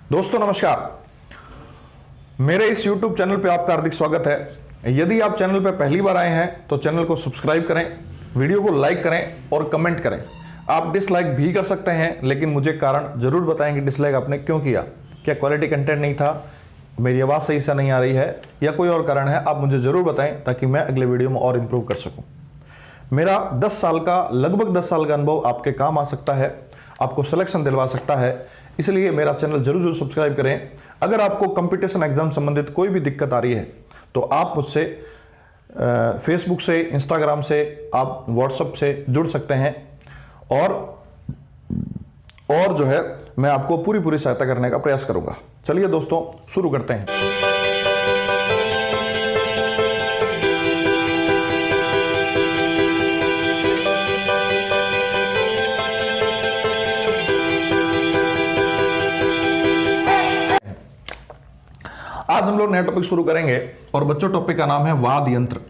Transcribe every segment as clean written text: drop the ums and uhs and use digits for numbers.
दोस्तों नमस्कार, मेरे इस YouTube चैनल पे आपका हार्दिक स्वागत है। यदि आप चैनल पे पहली बार आए हैं तो चैनल को सब्सक्राइब करें, वीडियो को लाइक करें और कमेंट करें। आप डिसलाइक भी कर सकते हैं, लेकिन मुझे कारण जरूर बताएं कि डिसलाइक आपने क्यों किया। क्या क्वालिटी कंटेंट नहीं था, मेरी आवाज़ सही से नहीं आ रही है, या कोई और कारण है, आप मुझे ज़रूर बताएं ताकि मैं अगले वीडियो में और इम्प्रूव कर सकूँ। मेरा 10 साल का लगभग 10 साल का अनुभव आपके काम आ सकता है, आपको सिलेक्शन दिलवा सकता है, इसलिए मेरा चैनल जरूर सब्सक्राइब करें। अगर आपको कंपटीशन एग्जाम संबंधित कोई भी दिक्कत आ रही है तो आप मुझसे फेसबुक से, इंस्टाग्राम से, आप व्हाट्सएप से जुड़ सकते हैं और जो है मैं आपको पूरी सहायता करने का प्रयास करूंगा। चलिए दोस्तों शुरू करते हैं। आज हम लोग नया टॉपिक शुरू करेंगे और बच्चों टॉपिक का नाम है वाद्य यंत्र।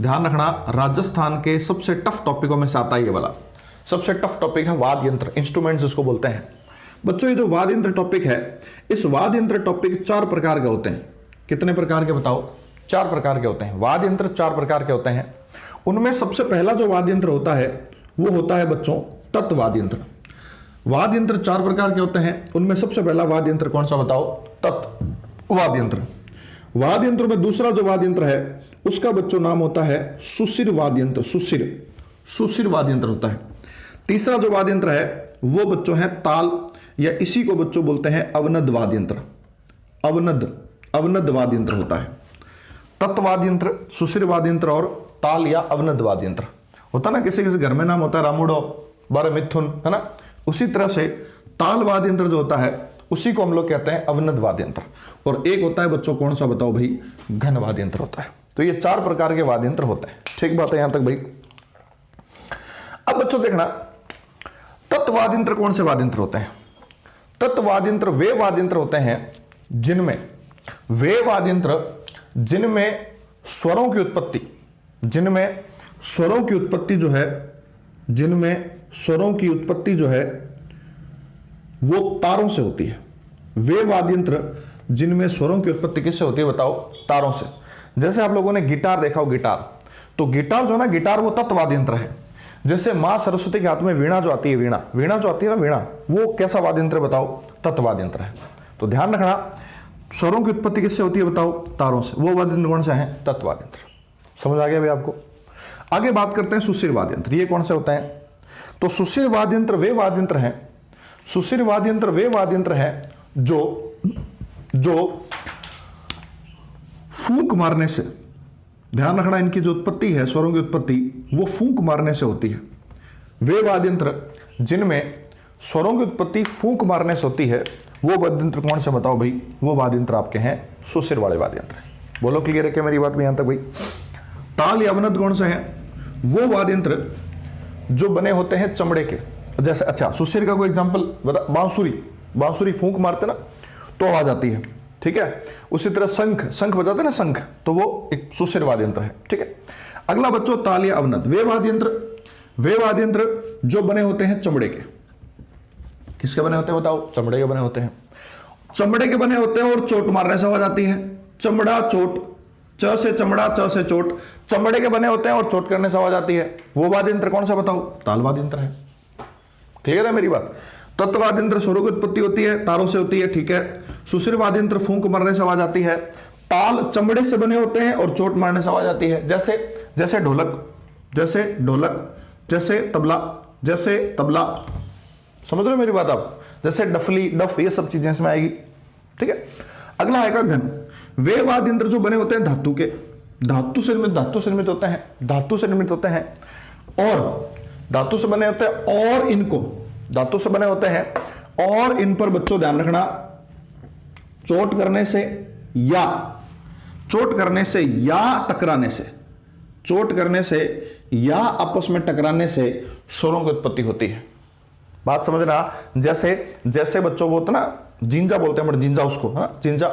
ध्यान रखना, राजस्थान के सबसे टफ टॉपिकों में से आता है ये वाला। सबसे टफ टॉपिक है वाद्य यंत्र, इंस्ट्रूमेंट्स इसको बोलते हैं। बच्चों ये जो वाद्य यंत्र टॉपिक है, इस वाद्य यंत्र टॉपिक 4 प्रकार के होते हैं। कितने प्रकार के बताओ? 4 प्रकार के होते हैं। वाद्य यंत्र 4 प्रकार के होते हैं। उनमें सबसे पहला जो वाद्य यंत्र होता है वो होता है बच्चों तत्वाद्य यंत्र। वाद्य यंत्र 4 प्रकार के होते हैं, उनमें सबसे पहला वाद्य यंत्र कौन सा बताओ? वाद्य यंत्र। वाद्य यंत्र में दूसरा जो वाद्य यंत्र है उसका बच्चों नाम होता है सुशिर वाद्य यंत्र। सुशिर वाद्य यंत्र होता है। तीसरा जो वाद्य यंत्र है वो बच्चों है ताल, या इसी को बच्चों बोलते हैं अवनद वाद्य यंत्र। अवनद वाद्य यंत्र होता है। तत्वाद्य यंत्र, सुशिर वाद्य यंत्र और ताल या अवनद वाद्य यंत्र होता ना। किसी किसी घर में नाम होता है रामुडो, बारह मिथुन, है ना। उसी तरह से ताल वाद्य यंत्र जो होता है उसी को हम लोग कहते हैं अवनद वाद्य यंत्र। और एक होता है बच्चों कौन सा बताओ भाई? घन वाद्य यंत्र होता है। तो ये 4 प्रकार के वाद्य यंत्र होते हैं। ठीक बात है यहां तक भाई? अब बच्चों देखना, तत्वाद्य यंत्र कौन से वाद्य यंत्र होते हैं? तत्वाद्य यंत्र वे वाद्य यंत्र होते हैं जिनमें स्वरों की उत्पत्ति जो है वो तारों से होती है। वे वाद्य यंत्र जिनमें स्वरों की उत्पत्ति किससे होती है बताओ? तारों से। जैसे आप लोगों ने गिटार देखा हो, तो गिटार जो ना, गिटार वो तत्वाद्य यंत्र है। जैसे मां सरस्वती के हाथ में वीणा जो आती है, वीणा जो आती है ना, वीणा, वो कैसा वाद्य यंत्र बताओ? तत्वाद्य यंत्र है। तो ध्यान रखना, स्वरों की उत्पत्ति किससे होती है बताओ? तारों से। वो वाद्य यंत्र कौन से हैं? तत्वाद्य यंत्र। समझ आ गया भाई आपको? आगे बात करते हैं सुशिर वाद्य यंत्र। ये कौन से होते हैं? तो सुशिर वाद्य यंत्र वे वाद्य यंत्र हैं, सुशिर वाद्य यंत्र वे वाद्य यंत्र हैं जो फूंक मारने से, ध्यान रखना, इनकी जो उत्पत्ति है, स्वरों की उत्पत्ति, वो फूंक मारने से होती है। वे वाद्य यंत्र जिनमें स्वरों की उत्पत्ति फूंक मारने से होती है, वो वाद्य यंत्र कौन से बताओ भाई? वो वाद्य यंत्र आपके हैं सुशिर वाले वाद्य यंत्र। बोलो क्लियर है क्या मेरी बात में यहां तक भाई? ताल या अवनद कौन से हैं? वो वाद्य यंत्र जो बने होते हैं चमड़े के। जैसे, अच्छा, सुशिर का कोई एग्जांपल बता। बांसुरी फूंक मारते ना तो आवाज आती है, ठीक है। उसी तरह शंख बजाते ना, शंख, तो वो एक सुशिर वाद्य यंत्र है, ठीक है। अगला बच्चों ताल या अवनद। वे वाद्य यंत्र जो बने होते हैं चमड़े के। किसके बने होते हैं बताओ? चमड़े के बने होते हैं। चमड़े के बने होते हैं और चोट मारने से आवाज आती है। चमड़ा, चोट, च से चमड़ा, च से चोट। चमड़े के बने होते हैं और चोट करने से आवाज आती है। वो वाद्य यंत्र कौन सा बताओ? ताल वाद्य यंत्र है। क्लियर है मेरी बात? तत्वाद्य यंत्र स्वरों की उत्पत्ति होती है, तारों से होती है, ठीक है। सुशिर वाद्य यंत्र फूंक मारने से आवाज आती है। ताल चमड़े से बने होते हैं और चोट मारने से आवाज आती है। जैसे ढोलक, जैसे तबला। समझ रहे हो मेरी बात आप? जैसे डफली, डफ, ये सब चीजें इसमें आएगी, ठीक है। अगला आएगा घन। वे वाद्य यंत्र जो बने होते हैं धातु के, धातु से निर्मित होते हैं और धातु से बने होते हैं, और इनको धातु से बने होते हैं, और इन पर बच्चों ध्यान रखना, चोट करने से या आपस में टकराने से स्वरों की उत्पत्ति होती है। बात समझना। जैसे बच्चों बोलते ना, जिंजा बोलते हैं, जिंजा उसको, है ना, जिंजा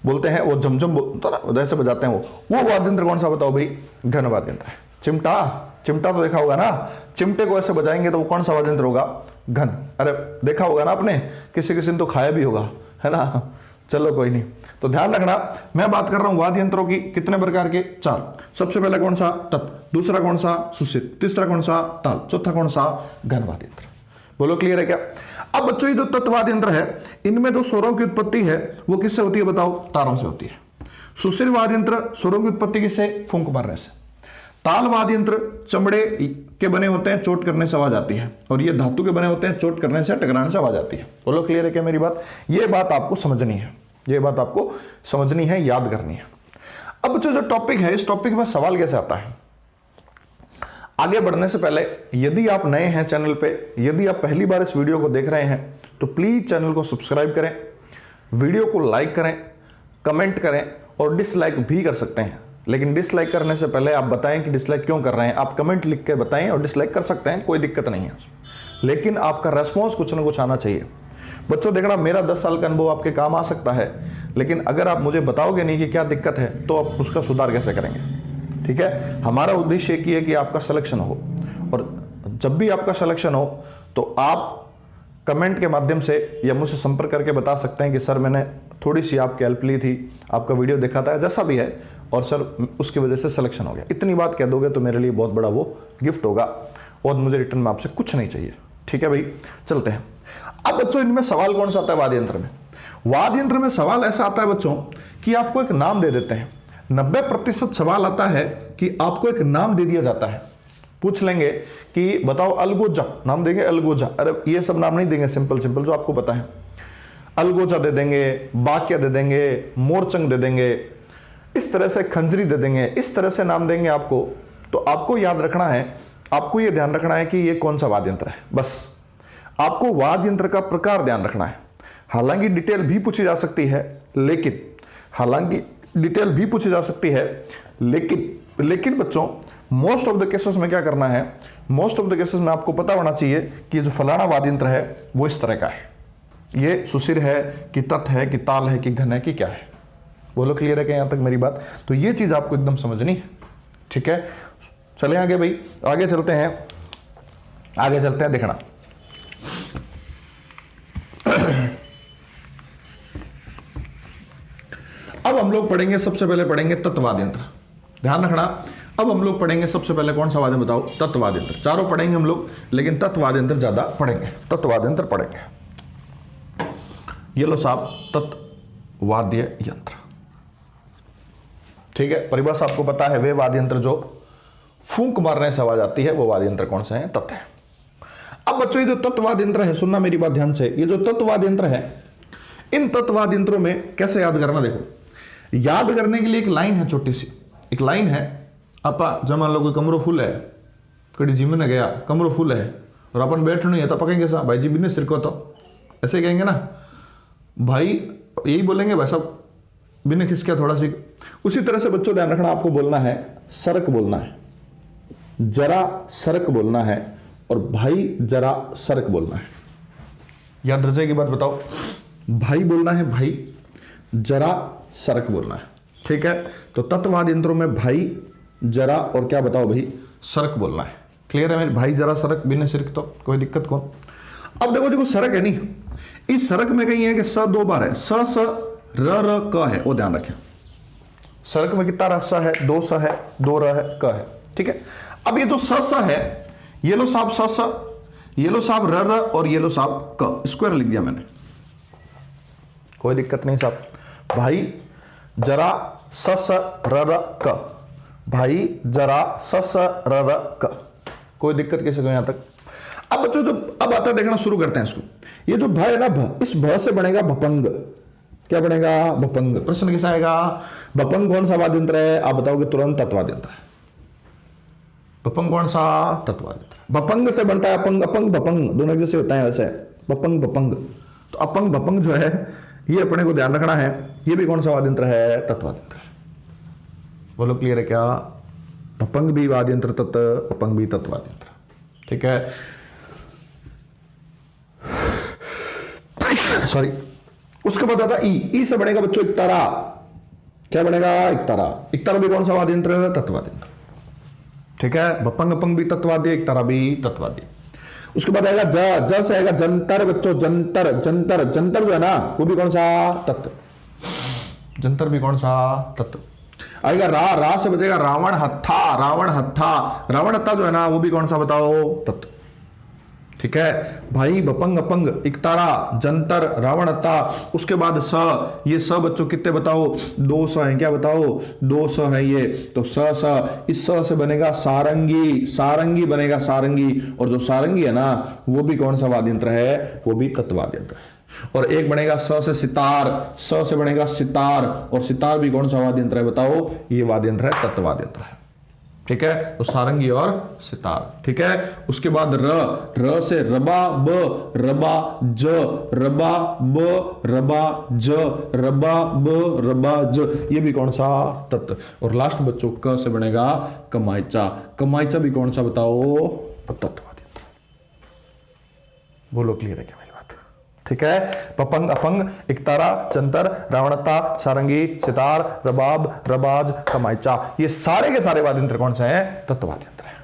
बोलते हैं, वो झमझम बोलता ना, वैसे बजाते हैं वो वाद्य यंत्र कौन सा बताओ भाई? घन वाद्य यंत्र है। चिमटा तो देखा होगा ना, चिमटे को ऐसे बजाएंगे तो वो कौन सा वाद्य यंत्र होगा? घन। अरे देखा होगा ना आपने, किसी ने तो खाया भी होगा, है ना। चलो कोई नहीं, तो ध्यान रखना मैं बात कर रहा हूं वाद्य यंत्रों की, कितने प्रकार के, 4। सबसे पहले कौन सा, तत्, दूसरा कौन सा, सुसित, तीसरा कौन सा, ताल, चौथा कौन सा, घन वाद्य यंत्र। बोलो क्लियर है क्या। अब बच्चों ये जो तत्वाद्य यंत्र है इनमें जो स्वरों की उत्पत्ति है वो किससे होती है बताओ, तारों से होती है। सुशिर वाद्य यंत्र स्वरों की उत्पत्ति किससे, फूंक मारने से। ताल वाद्य यंत्र चमड़े के बने होते हैं, चोट करने से आवाज आती है, और ये धातु के बने होते हैं, चोट करने से, टकराने से आवाज आती है। बोलो क्लियर है क्या मेरी बात। ये बात आपको समझनी है, ये बात आपको समझनी है, याद करनी है। अब जो टॉपिक है इस टॉपिक में सवाल कैसे आता है, आगे बढ़ने से पहले यदि आप नए हैं चैनल पे, यदि आप पहली बार इस वीडियो को देख रहे हैं तो प्लीज चैनल को सब्सक्राइब करें, वीडियो को लाइक करें, कमेंट करें और डिसलाइक भी कर सकते हैं। लेकिन डिसलाइक करने से पहले आप बताएं कि डिसलाइक क्यों कर रहे हैं। आप कमेंट लिख के बताएं और डिसलाइक कर सकते हैं, कोई दिक्कत नहीं है, लेकिन आपका रेस्पॉन्स कुछ ना कुछ आना चाहिए। बच्चों देखना, मेरा 10 साल का अनुभव आपके काम आ सकता है, लेकिन अगर आप मुझे बताओगे नहीं कि क्या दिक्कत है तो आप उसका सुधार कैसे करेंगे। ठीक है, हमारा उद्देश्य एक ही है कि आपका सिलेक्शन हो, और जब भी आपका सिलेक्शन हो तो आप कमेंट के माध्यम से या मुझसे संपर्क करके बता सकते हैं कि सर मैंने थोड़ी सी आपकी हेल्प ली थी, आपका वीडियो देखा था, जैसा भी है, और सर उसकी वजह से सिलेक्शन हो गया। इतनी बात कह दोगे तो मेरे लिए बहुत बड़ा वो गिफ्ट होगा, और मुझे रिटर्न में आपसे कुछ नहीं चाहिए। ठीक है भाई, चलते हैं। अब बच्चों इनमें सवाल कौन सा आता है वाद्य यंत्र में। वाद्य यंत्र में सवाल ऐसा आता है बच्चों कि आपको एक नाम दे देते हैं। 90% सवाल आता है कि आपको एक नाम दे दिया जाता है। पूछ लेंगे कि बताओ अलगोजा, नाम देंगे अलगोजा। अरे ये सब नाम नहीं देंगे, सिंपल सिंपल जो आपको पता है। अलगोजा दे देंगे, बाक्या दे देंगे, मोरचंग दे देंगे, इस तरह से खंजरी दे देंगे, इस तरह से नाम देंगे आपको। तो आपको याद रखना है, आपको ये ध्यान रखना है कि ये कौन सा वाद्य यंत्र है। बस आपको वाद्य यंत्र का प्रकार ध्यान रखना है। हालांकि डिटेल भी पूछी जा सकती है, लेकिन बच्चों मोस्ट ऑफ द केसेस में क्या करना है, मोस्ट ऑफ द केसेस में आपको पता होना चाहिए कि जो फलाना वाद्य यंत्र है वो इस तरह का है। ये सुशिर है कि तत् है कि ताल है कि घन है कि क्या है। बोलो क्लियर है क्या यहां तक मेरी बात। तो ये चीज आपको एकदम समझनी है। ठीक है, चले आगे भाई, आगे चलते हैं देखना। अब हम लोग पढ़ेंगे, सबसे पहले पढ़ेंगे तत्वाद्य यंत्र। ध्यान रखना, अब हम लोग पढ़ेंगे सबसे पहले कौन सा वाद्य बताओ, तत्वाद्य यंत्र। चारों पढ़ेंगे हम लोग, लेकिन तत्वाद्य यंत्र ज्यादा पढ़ेंगे, तत्वाद्य यंत्र पढ़ेंगे। ये लो साहब, तत्वाद्य यंत्र। ठीक है, परिभाषा आपको पता है, वे वाद्य यंत्र जो फूंक मारने से आवाज आती है वो वाद्य यंत्र कौन से हैं, तत् है। अब बच्चों ये जो तत्वाद्य यंत्र है, सुनना मेरी बात ध्यान से, ये जो तत्वाद्य यंत्र है, इन तत्वाद्य यंत्रों में कैसे याद करना, देखो याद करने के लिए एक लाइन है, छोटी सी एक लाइन है। आपा जब मान लो कोई कमरो फुल है, कड़ी जिम ने गया, कमरो फुल है और अपन बैठ नहीं है, तो पकेंगे साहब भाई जी बिने सिर को, तो ऐसे कहेंगे ना भाई, यही बोलेंगे भाई साहब बिने खिसका थोड़ा सी। उसी तरह से बच्चों ध्यान रखना, आपको बोलना है सरक बोलना है, जरा सरक बोलना है, और भाई जरा सरक बोलना है। याद रह जाएगी बात, बताओ। भाई बोलना है, भाई जरा सरक बोलना है। ठीक है, तो तत्वाद्य यंत्रों में भाई जरा और क्या बताओ भाई, सरक बोलना है। क्लियर है मेरे भाई, जरा सरक बिना सिरक, तो कोई दिक्कत कौन। अब देखो जो सरक है नहीं, इस सरक में कहीं है कि स 2 बार है, स स र र क है, वो ध्यान रखें। सरक में कितना स है, 2 स है, 2 र है, क है। ठीक है, अब ये जो स है, ये लो साहब स, ये लो साहब र र, और ये लो साहब क, स्क्वायर लिख दिया मैंने, कोई दिक्कत नहीं साहब। भाई जरा स र र क, भाई जरा स र र क, कोई दिक्कत किसी को यहां तक। अब बच्चों जो अब आता है, देखना शुरू करते हैं इसको। ये जो भ है ना, भ, इस भ से बनेगा भपंग। क्या बनेगा, भपंग। प्रश्न कैसा आएगा, भपंग कौन सा वाद्य यंत्र है, आप बताओगे तुरंत तत्वाद्य यंत्र है। भपंग कौन सा, तत्वाद्य यंत्र। भपंग से बनता है अपंग, अपंग भपंग दोनों जैसे होता है, वैसे भपंग भपंग। तो अपंग भपंग जो है ये अपने को ध्यान रखना है, ये भी कौन सा वाद्य यंत्र है, तत्वाद्य यंत्र है। बोलो क्लियर है क्या, भपंग भी वाद्य यंत्र, तत्, अपंग भी तत्वाद्य यंत्र। ठीक है, सॉरी। उसके बाद आता ई से बनेगा बच्चों इकतारा। क्या बनेगा, इकतारा। इकतारा भी कौन सा वाद्य यंत्र, तत्वाद्य यंत्र। ठीक है, भपंग अपंग भी तत्वाद्य, इकतारा भी तत्वाद्य। उसके बाद आएगा ज से आएगा जंतर बच्चों, जंतर जंतर जंतर जो है ना वो भी कौन सा तत्व, जंतर भी कौन सा तत्व आएगा। रा से बचेगा रावण हत्था, रावण हत्था, रावण हत्था जो है ना वो भी कौन सा बताओ तत्व। ठीक है भाई, बपंग अपंग इकतारा जंतर रावण हत्था। उसके बाद स, ये स बच्चों कितने बताओ, दो स हैं क्या बताओ, दो स है ये, तो स इस स से बनेगा सारंगी, सारंगी बनेगा सारंगी, और जो सारंगी है ना वो भी कौन सा वाद्य यंत्र है, वो भी तत्व वाद्य यंत्र है। और एक बनेगा स से सितार, स से बनेगा सितार, और सितार भी कौन सा वाद्य यंत्र है बताओ, ये वाद्य यंत्र है तत्व वाद्य यंत्र है। ठीक है, तो सारंगी और सितार। ठीक है, उसके बाद र से रबा ब, रबा ज, रबा ब, रबा ज, रबा ब, रबा ज, ये भी कौन सा तत्व। और लास्ट बच्चों क से बनेगा कमाइचा, कमाइचा भी कौन सा बताओ तत्व। बोलो क्लियर है क्या मेरी बात। ठीक है, पपंग अपंग इकतारा जंतर रावणता सारंगी सितार रबाब रबाज कमाइचा, ये सारे के सारे वाद्य यंत्र कौन से हैं, तत्व वाद्य यंत्र हैं।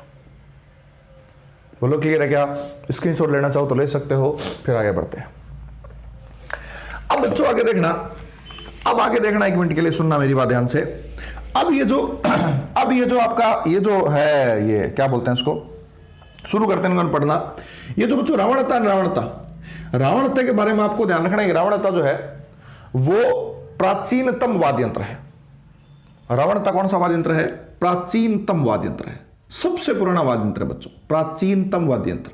बोलो क्लियर है क्या। स्क्रीनशॉट लेना चाहो तो ले सकते हो। फिर आगे बढ़ते हैं। अब बच्चों आगे देखना, अब आगे देखना, एक मिनट के लिए सुनना मेरी बात ध्यान से। अब ये जो आपका ये जो है, ये क्या बोलते हैं इसको, शुरू करते हैं पढ़ना। ये जो बच्चों रावणता, रावणता के बारे में आपको ध्यान रखना है। रावणता जो है वो प्राचीनतम वाद्य यंत्र है। रावणता कौन सा वाद्य यंत्र है, प्राचीनतम वाद्य यंत्र है, सबसे पुराना वाद्य यंत्र है बच्चों, प्राचीनतम वाद्य यंत्र।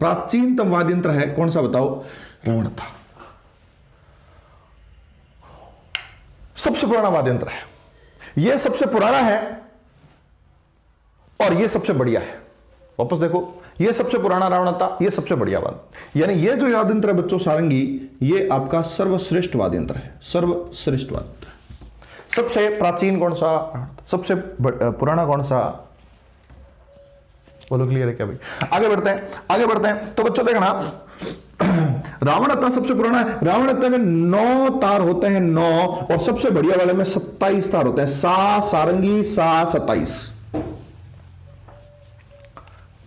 प्राचीनतम वाद्य यंत्र है कौन सा बताओ, रावणता। सबसे पुराना वाद्य यंत्र है, यह सबसे पुराना है और यह सबसे बढ़िया है। वापस देखो, ये सबसे पुराना रावणता, ये सबसे बढ़िया वाद्य, यानी ये जो वाद्य यंत्र है बच्चों सारंगी, ये आपका सर्वश्रेष्ठ वाद्य यंत्र है, सर्वश्रेष्ठ वाद्य यंत्र। सबसे प्राचीन कौन सा, सबसे पुराना कौन सा, बोलो क्लियर है क्या भाई। आगे बढ़ते हैं। तो बच्चों देखना, रावणता सबसे पुराना है। रावणता में 9 तार होते हैं, 9, और सबसे बढ़िया वाले में 27 तार होते हैं। सा सारंगी सा 27,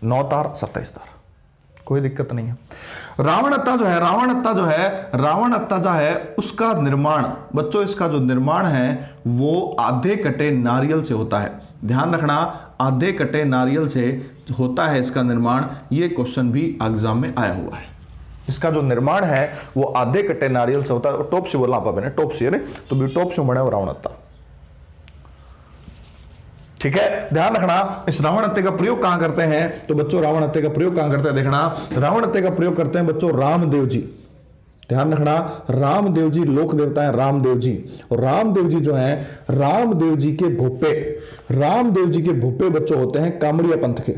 9 तार 27 तार, कोई दिक्कत नहीं है। रावणता जो है उसका निर्माण बच्चों, इसका जो निर्माण है वो आधे कटे नारियल से होता है। ध्यान रखना, आधे कटे नारियल से होता है इसका निर्माण। ये क्वेश्चन भी एग्जाम में आया हुआ है। इसका जो निर्माण है वो आधे कटे नारियल से होता है। टॉप से बोला आप मैंने, टॉप से, तो भी टॉप से बने रावणता। ठीक है, ध्यान रखना। इस रावण हत्या का प्रयोग कहां करते हैं, तो बच्चों रावण हत्या का प्रयोग कहां करते हैं, देखना, रावण हत्या का प्रयोग करते हैं बच्चों रामदेव जी। ध्यान रखना, रामदेव जी लोक देवता है, रामदेव जी। और रामदेव जी जो है, रामदेव जी के भोपे बच्चों होते हैं कामड़िया पंथ के।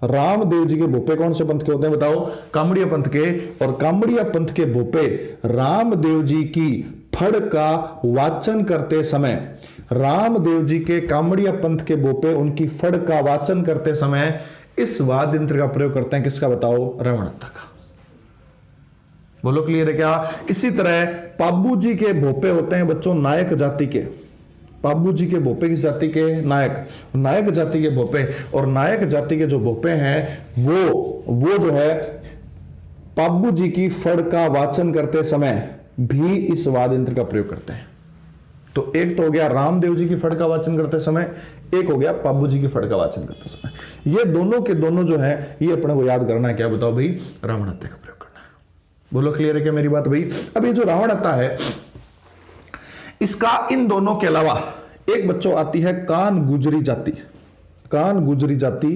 रामदेव जी के भोपे कौन से पंथ के होते हैं बताओ, कामड़िया पंथ के। और कामड़िया पंथ के भोपे रामदेव जी की फड़ का वाचन करते समय, रामदेव जी के कामड़िया पंथ के बोपे उनकी फड़ का वाचन करते समय इस वाद्य यंत्र का प्रयोग करते हैं। किसका बताओ, रावणता का। बोलो क्लियर है क्या। इसी तरह पाबू जी के भोपे होते हैं बच्चों नायक जाति के। पाबू जी के भोपे किस जाति के, नायक जाति के भोपे। और नायक जाति के जो भोपे हैं वो जो है पाबू जी की फड़ का वाचन करते समय भी इस वाद्य यंत्र का प्रयोग करते हैं। तो एक तो हो गया रामदेव जी की फड़ का वाचन करते समय, एक हो गया पाबू जी की फड़ का वाचन करते समय। ये दोनों के दोनों जो है ये अपने को याद करना है। क्या बताओ भाई, रावण हत्या का प्रयोग करना है। बोलो क्लियर है क्या मेरी बात भाई। अब ये जो रावण हत्या है, इसका इन दोनों के अलावा एक बच्चों आती है कान गुजरी जाति। कान गुजरी जाति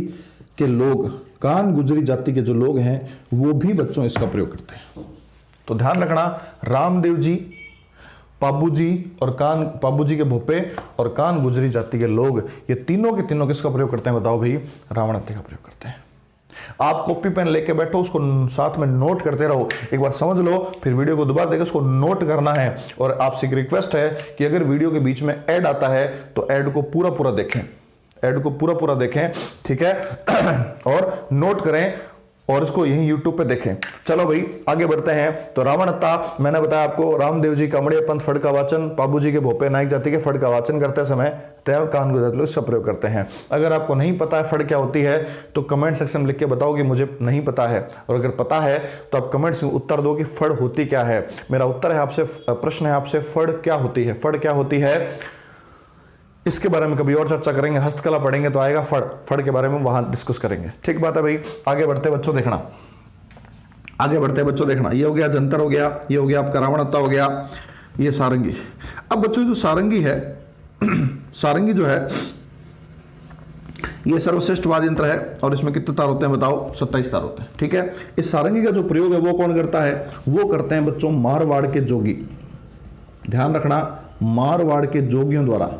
के लोग, कान गुजरी जाति के जो लोग हैं वो भी बच्चों इसका प्रयोग करते हैं। तो ध्यान रखना, रामदेव जी, पाबू जी और पाबू जी के भोपे और कान गुजरी जाति के लोग, ये तीनों के तीनों किसका प्रयोग करते हैं बताओ भाई, रावण हत्या का प्रयोग करते हैं। आप कॉपी पेन लेके बैठो, उसको साथ में नोट करते रहो। एक बार समझ लो, फिर वीडियो को दोबारा देखो, उसको नोट करना है। और आपसे एक रिक्वेस्ट है कि अगर वीडियो के बीच में ऐड आता है तो ऐड को पूरा देखें, ऐड को पूरा देखें, ठीक है। और नोट करें, और इसको यहीं YouTube पे देखें। चलो भाई आगे बढ़ते हैं। तो रावणता, मैंने बताया आपको, रामदेव जी कमड़े पंथ फड़ का वाचन, बाबू जी के भोपे नायक जाति के फड़ का वाचन करते समय तैव कान गुजरत लो, इसका प्रयोग करते हैं। अगर आपको नहीं पता है फड़ क्या होती है तो कमेंट सेक्शन में लिख के बताओ कि मुझे नहीं पता है, और अगर पता है तो आप कमेंट्स में उत्तर दो कि फड़ होती क्या है। मेरा उत्तर है आपसे, प्रश्न है आपसे, फड़ क्या होती है, फड़ क्या होती है, इसके बारे में कभी और चर्चा करेंगे। हस्तकला पढ़ेंगे तो आएगा फड़, फड़ के बारे में वहां डिस्कस करेंगे। ठीक बात है भाई। आगे बढ़ते बच्चों देखना, आगे बढ़ते बच्चों देखना। ये हो गया जंतर, हो गया ये हो गया आपका रावणत्ता, हो गया ये सारंगी। अब बच्चों जो सारंगी है, सारंगी जो है ये सर्वश्रेष्ठ वाद्य यंत्र है, और इसमें कितने तार होते हैं बताओ? 27 तार होते हैं। ठीक है। इस सारंगी का जो प्रयोग है वो कौन करता है? वो करते हैं बच्चों मारवाड़ के जोगी। ध्यान रखना, मारवाड़ के जोगियों द्वारा,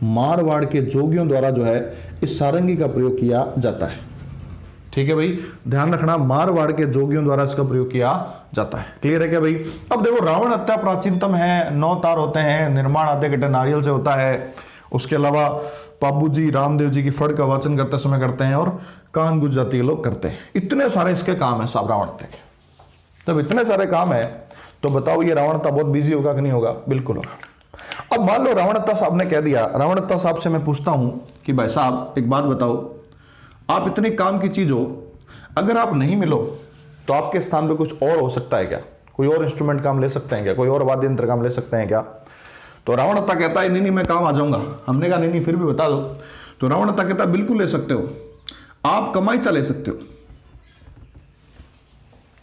मारवाड़ के जोगियों द्वारा जो है इस सारंगी का प्रयोग किया जाता है। ठीक है भाई, ध्यान रखना, मारवाड़ के जोगियों द्वारा इसका प्रयोग किया जाता है। क्लियर है क्या भाई? अब देखो, रावण हत्या प्राचीनतम है, 9 तार होते हैं, निर्माण आधे घंटे नारियल से होता है। उसके अलावा बाबू जी रामदेव जी की फड़ का वाचन करते समय करते हैं, और कान गुज जाति के लोग करते हैं। इतने सारे इसके काम है साहब रावण हत्या के। तब इतने सारे काम है तो बताओ ये रावण हत्या बहुत बिजी होगा कि नहीं होगा? बिल्कुल होगा। अब मान लो रावणत्ता साहब ने कह दिया, रावणत्ता साहब से मैं पूछता हूं कि भाई साहब एक बात बताओ, आप इतने काम की चीज हो, अगर आप नहीं मिलो तो आपके स्थान पे कुछ और हो सकता है क्या? कोई और इंस्ट्रूमेंट काम ले सकते हैं क्या? कोई और वाद्य यंत्र काम ले सकते हैं क्या? तो रावणत्ता कहता है नहीं नहीं मैं काम आ जाऊंगा। हमने कहा नहीं नहीं फिर भी बता दो। तो रावणत्ता कहता है बिल्कुल ले सकते हो, आप कमाईचा ले सकते हो,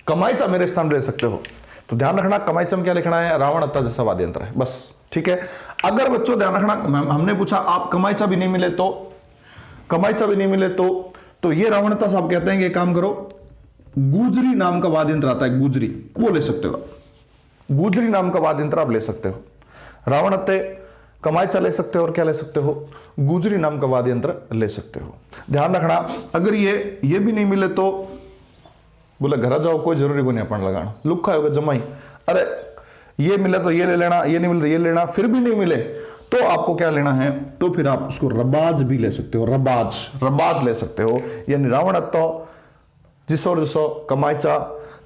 कमाईचा मेरे स्थान ले सकते हो। तो ध्यान रखना, कमाईचा में क्या लिखना है? रावणत्ता जैसा वाद्य यंत्र है, बस। ठीक है। अगर बच्चों ध्यान रखना, हमने पूछा आप कमाईचा भी नहीं मिले तो, कमाईचा भी नहीं मिले तो ये रावणत्ता साहब कहते हैं कि काम करो, गुजरी नाम का वाद्य यंत्र आता है, गुजरी, वो ले सकते हो। गुजरी नाम का वाद्य यंत्र आप ले सकते हो। रावणत्ते, कमाईचा ले सकते हो, और क्या ले सकते हो? गुजरी नाम का वाद्य यंत्र ले सकते हो। ध्यान रखना, अगर ये भी नहीं मिले तो बोले घर जाओ, कोई जरूरी को नहीं अपन लगाना, लुखा होगा जमाई, अरे ये मिले तो ये ले लेना, ये नहीं मिले तो ये लेना, फिर भी नहीं मिले तो आपको क्या लेना है? तो फिर आप उसको रबाज भी ले सकते हो, रबाज, रबाज ले सकते हो। यानी रावणत्ता जिसोर जिसो कमाईचा,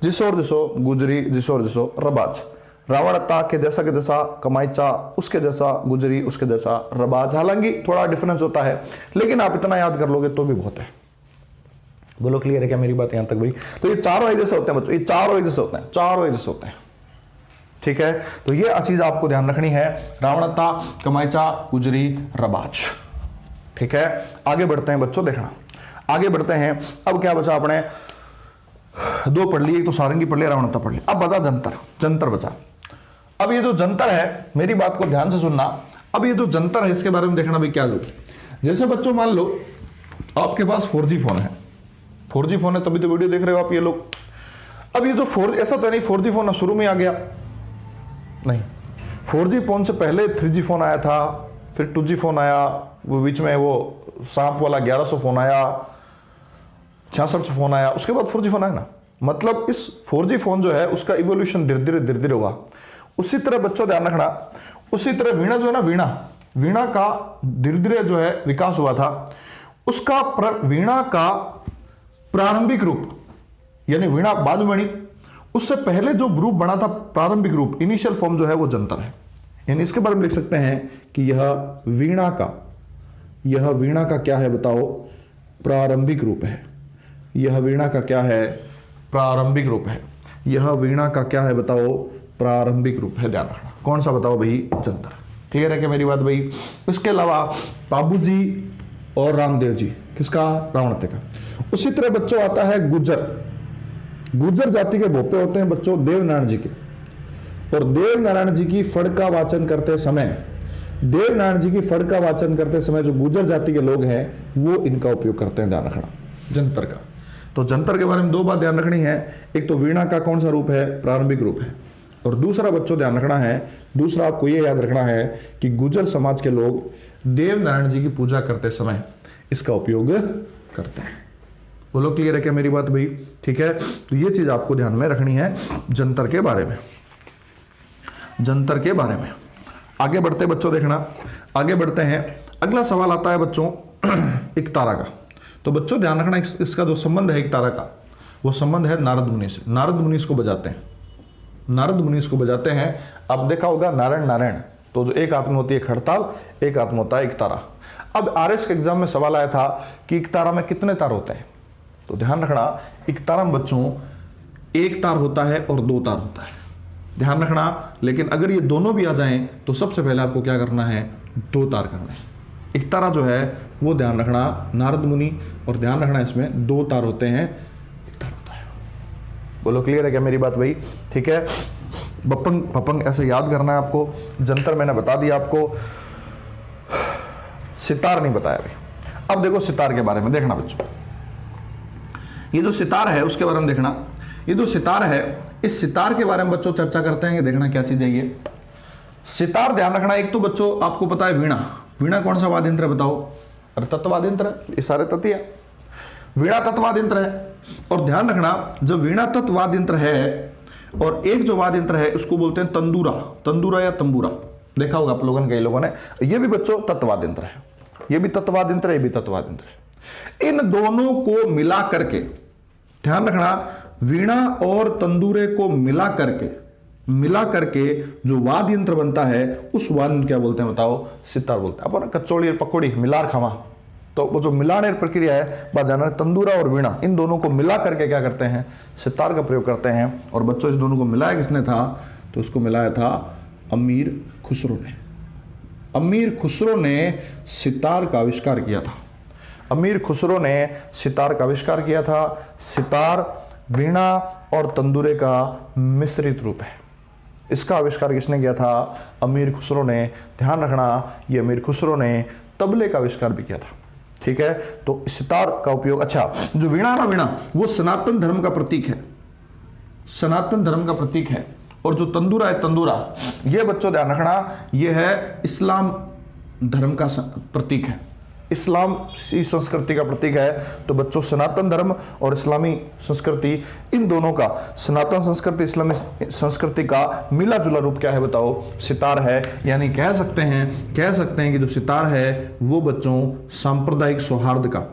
जिसोर जिसो गुजरी, जिसोर जिसो रबाज। रावणत्ता के जैसा कमाईचा, उसके जैसा गुजरी, उसके जैसा रबाज। हालांकि थोड़ा डिफरेंस होता है, लेकिन आप इतना याद कर लोगे तो भी बहुत है। बोलो क्लियर है क्या मेरी बात यहां तक भाई? तो ये चारों एक जैसे होते हैं बच्चों, ये चारों एक जैसे होते हैं, चारों एक जैसे होते हैं। ठीक है। तो ये चीज आपको ध्यान रखनी है, रावणत्ता, कमाईचा, गुजरी, रबाज। ठीक है। आगे बढ़ते हैं बच्चों, देखना आगे बढ़ते हैं। अब क्या बचा अपने? 2 पढ़ लिए, एक तो सारंगी पढ़ लिया, रावणत्ता पढ़ लिया। अब बचा जंतर, जंतर बचा। अब ये जो जंतर है, मेरी बात को ध्यान से सुनना, अब ये जो जंतर है इसके बारे में देखना भी क्या जरूरी। जैसे बच्चों मान लो आपके पास 4G फोन है, 4G फोन है तभी तो वीडियो देख रहे हो आप ये लोग। अब ये जो 4G, ऐसा तो नहीं 4G फोन शुरू में आ गया, नहीं, 4G फोन से पहले 3G फोन आया था, फिर 2G फोन आया, वो बीच में वो सांप वाला 1100 फोन आया, 6600 फोन आया, उसके बाद 4G फोन आया ना। मतलब इस 4G फोन जो है उसका इवोल्यूशन धीरे धीरे हुआ। उसी तरह बच्चों ध्यान रखना, उसी तरह वीणा जो है ना, वीणा का धीरे धीरे जो है विकास हुआ था। उसका वीणा का प्रारंभिक रूप, यानी वीणा बाद में बनी, उससे पहले जो रूप बना था, प्रारंभिक रूप, इनिशियल फॉर्म जो है वो जंतर है। यानी इसके बारे में लिख सकते हैं कि यह वीणा का क्या है बताओ? प्रारंभिक रूप है। यह वीणा का क्या है? प्रारंभिक रूप है। यह वीणा का क्या है बताओ? प्रारंभिक रूप है। ध्यान रखना, कौन सा बताओ भाई? जंतर। क्लियर है क्या मेरी बात भाई? इसके अलावा बाबू जी और रामदेव जी, किसका? रावणत्ते का। उसी तरह बच्चों आता है गुर्जर जाति के भोपे होते हैं बच्चों देवनारायण जी के, और देवनारायण जी की फड़ का वाचन करते समय जो गुर्जर जाति के लोग हैं वो इनका उपयोग करते हैं। ध्यान रखना जंतर का। तो जंतर के बारे में 2 बात ध्यान रखनी है, एक तो वीणा का कौन सा रूप है? प्रारंभिक रूप है, और दूसरा बच्चों ध्यान रखना है, दूसरा आपको ये याद रखना है कि गुर्जर समाज के लोग देवनारायण जी की पूजा करते समय इसका उपयोग करते हैं। बोलो क्लियर है क्या मेरी बात भाई? ठीक है। तो ये चीज आपको ध्यान में रखनी है जंतर के बारे में, जंतर के बारे में। आगे बढ़ते बच्चों, देखना आगे बढ़ते हैं। अगला सवाल आता है बच्चों एक तारा का। तो बच्चों ध्यान रखना, इसका जो संबंध है एक तारा का, वो संबंध है नारद मुनि से। नारद मुनि इसको बजाते हैं, नारद मुनि इसको बजाते हैं। अब देखा होगा नारायण नारायण, तो जो एक हाथ में होती है खड़ताल, एक हाथ में होता है एकतारा। अब आरएस के एग्जाम में सवाल आया था कि एकतारा में कितने तार होते हैं, तो ध्यान रखना एकतारा में बच्चों एक तार होता है और दो तार होता है, ध्यान रखना। लेकिन अगर ये दोनों भी आ जाएं तो सबसे पहले आपको क्या करना है, दो तार करना है। एकतारा जो है वो ध्यान रखना नारद मुनि, और ध्यान रखना इसमें दो तार होते हैं, एक तार होता है। बोलो क्लियर है क्या मेरी बात भाई? ठीक है, बपंग पपंग ऐसे याद करना है आपको। जंतर मैंने बता दिया आपको, सितार नहीं बताया भाई। अब देखो सितार के बारे में देखना बच्चों, ये जो सितार है उसके बारे में देखना। ये जो सितार है, इस सितार के बारे में बच्चों चर्चा करते हैं कि देखना क्या चीज है ये सितार। ध्यान रखना, एक तो बच्चों आपको पता है वीणा, वीणा कौन सा वाद्य यंत्र है बताओ? अरे तत्ववाद्य यंत्र है, ये सारे तत्व है, वीणा तत्ववाद्य यंत्र है। और ध्यान रखना जब वीणा तत्ववाद्य यंत्र है और एक जो वाद्य यंत्र है उसको बोलते हैं तंदूरा, तंदूरा या तंबूरा, देखा होगा आप लोगों ने, कई लोगों ने। ये भी बच्चों तत्ववाद्य यंत्र है, ये भी तत्ववाद्य यंत्र है, ये भी तत्ववाद्य यंत्र है। इन दोनों को मिला करके, ध्यान रखना, वीणा और तंदूरे को मिला करके जो वाद्य यंत्र बनता है उस वाद्य यंत्र क्या बोलते हैं बताओ? सितार बोलते हैं। अपन कचौड़ी और पकौड़ी मिलार खावा, तो वो जो मिलाने प्रक्रिया है, बात जाना, तंदूरा और वीणा इन दोनों को मिला करके क्या करते हैं? सितार का प्रयोग करते हैं। और बच्चों इस दोनों को मिलाया किसने था? तो उसको मिलाया था अमीर खुसरो ने। अमीर खुसरो ने सितार का आविष्कार किया था। अमीर खुसरो ने सितार का आविष्कार किया था। सितार वीणा और तंदूरे का मिश्रित रूप है। इसका आविष्कार किसने किया था? अमीर खुसरो ने। ध्यान रखना ये अमीर खुसरो ने तबले का आविष्कार भी किया था। ठीक है, तो सितार का उपयोग, अच्छा जो वीणा ना, वीणा वो सनातन धर्म का प्रतीक है, सनातन धर्म का प्रतीक है। और जो तंदूरा है, तंदूरा ये बच्चों ध्यान रखना ये है इस्लाम धर्म का प्रतीक है, इस्लाम की संस्कृति का प्रतीक है। तो बच्चों सनातन धर्म और इस्लामी संस्कृति, इन दोनों का, सनातन संस्कृति इस्लामी संस्कृति का मिला जुला रूप क्या है बताओ? सितार है। यानी कह सकते हैं कि जो सितार है वो बच्चों सांप्रदायिक सौहार्द का,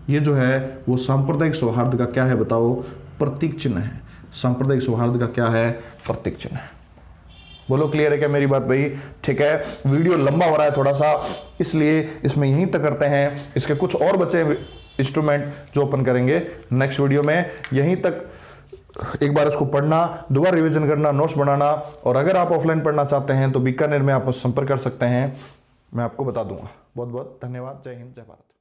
ये जो है वो सांप्रदायिक सौहार्द का क्या है बताओ? प्रतीक चिन्ह है। सांप्रदायिक सौहार्द का क्या है? प्रतीक चिन्ह है। बोलो क्लियर है क्या मेरी बात भाई? ठीक है, वीडियो लंबा हो रहा है थोड़ा सा, इसलिए इसमें यहीं तक करते हैं। इसके कुछ और बचे इंस्ट्रूमेंट जो ओपन करेंगे नेक्स्ट वीडियो में। यहीं तक एक बार इसको पढ़ना, दोबारा रिवीजन करना, नोट्स बनाना। और अगर आप ऑफलाइन पढ़ना चाहते हैं तो बीकानेर में आप संपर्क कर सकते हैं, मैं आपको बता दूंगा। बहुत बहुत धन्यवाद। जय हिंद, जय भारत।